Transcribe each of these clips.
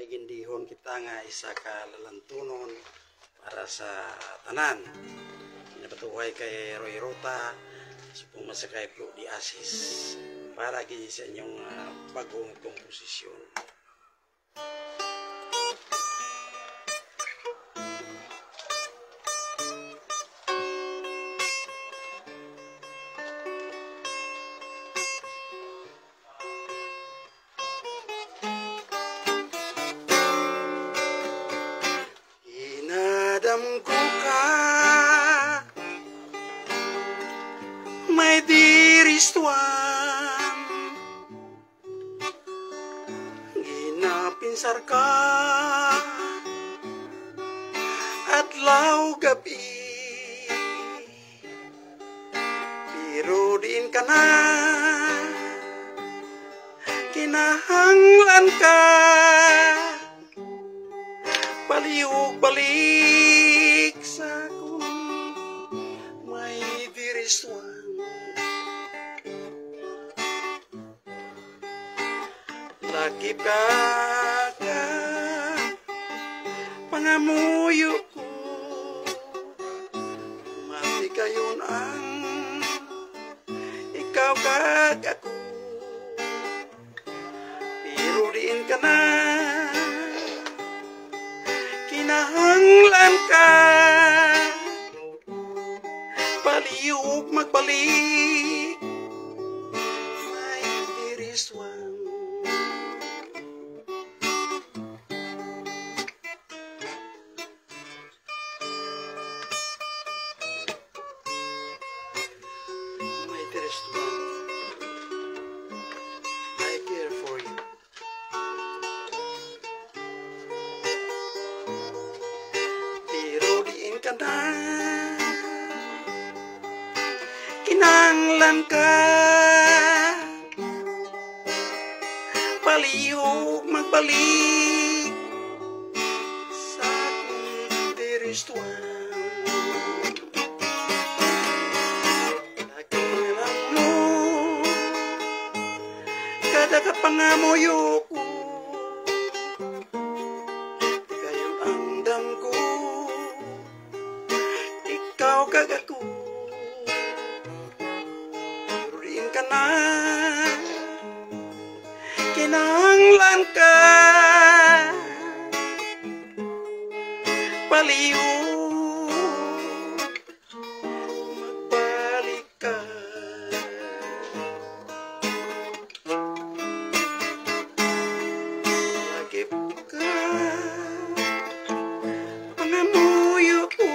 kay gindihon kita nga isa ka lalantunon para sa tanan. Pinapatuhay kay Roy Rota, supong masakay Flo di Asis para gini sa inyong bagong komposisyon. Ko ka, my dearest one, ginapinsar ka adlaw gabi, pero din ka na kinahanglan ka baliw-balik sa akong my dearest one. Lagi ka pangamuyo ko, mati kayon ang ikaw kag ako, pero din ka na kinahanglan ka palihog magbalik my dearest one. My dearest one, I care for you. Ka na kinahanglan ka palihog magbalik sa akong dearest one. Nakikilang mo kada kapangamoyo ko, kayon ang damgo ikaw kag ako, pero rin ka na kinahanglan ka palihog magbalik ka. Lagi ka pangamuyo ko,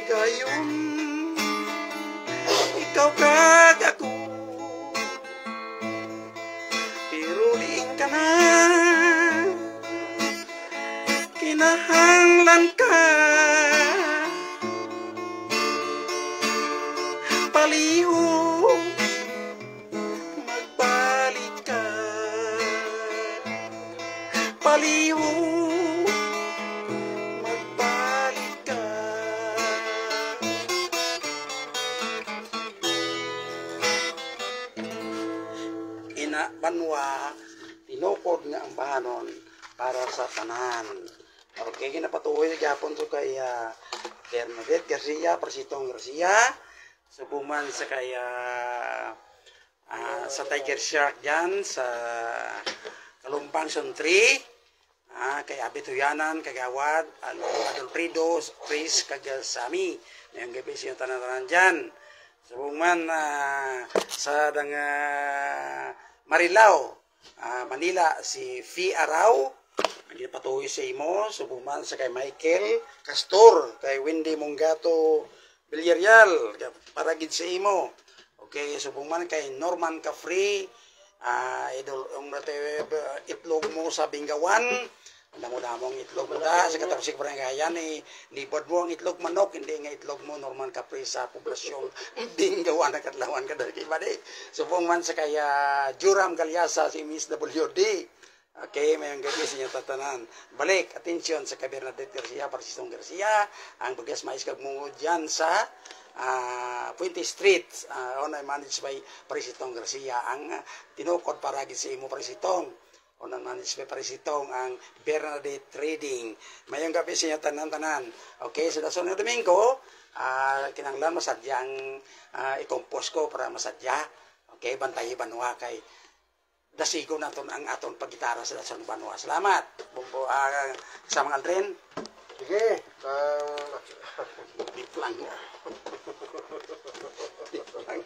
gayon ikaw kag ako, pero diin ka na kinahanglan ka palihog magbalik ka, palihog banwa, tinukod nga ang bahanon para sa tanan. Okay, ginapatuloy sa Japon to kay Bernadette Garcia, Persitong Garcia, subuman sa kay sa Tiger Shark dyan, sa Kalumpang Sontri, kay Abituyanan, Kagawad, Adolfrido, Pris, Kagasami, ngayong gabi siya tanan-tanan dyan. Subuman sa Marilao, Manila, si Fi Araw, nagpatuloy sa imo, subuman sa kay Michael Castor, kay Wendy Mongato Villarreal, para gid sa imo. Okay, subuman kay Norman Cafre, itlog mo sa Bingawan, damo-damong itlog mo da, sa katapsik baranggayan, nipod mo ang itlog manok, hindi nga itlog mo Norman Capri sa poblasyon Bingawan na katlawan ka dahil iba di. Subuman sa kaya Juram Galyasa, si Miss WD. Okay, mayang gabi sa inyong tatanan. Balik, atensyon sa kay Bernadette Garcia, Persitong Garcia, ang bagas mais kag mo dyan sa Puente Street, onay managed by Presidong Garcia. Ang tinukod para si imo Presidong, onang managed by Presidong ang Bernadette Trading. Mayong gabi sa inyo tanan-tanan. Okay, sa dason nga Domingo, kinanglan masadya ang i-compose ko para masadya. Okay, bantayi banwa kay dasigo naton ang aton pagitara sa dason banwa. Salamat. Bumbo sa mga Aldrin. Sige. Diplang. Diplang.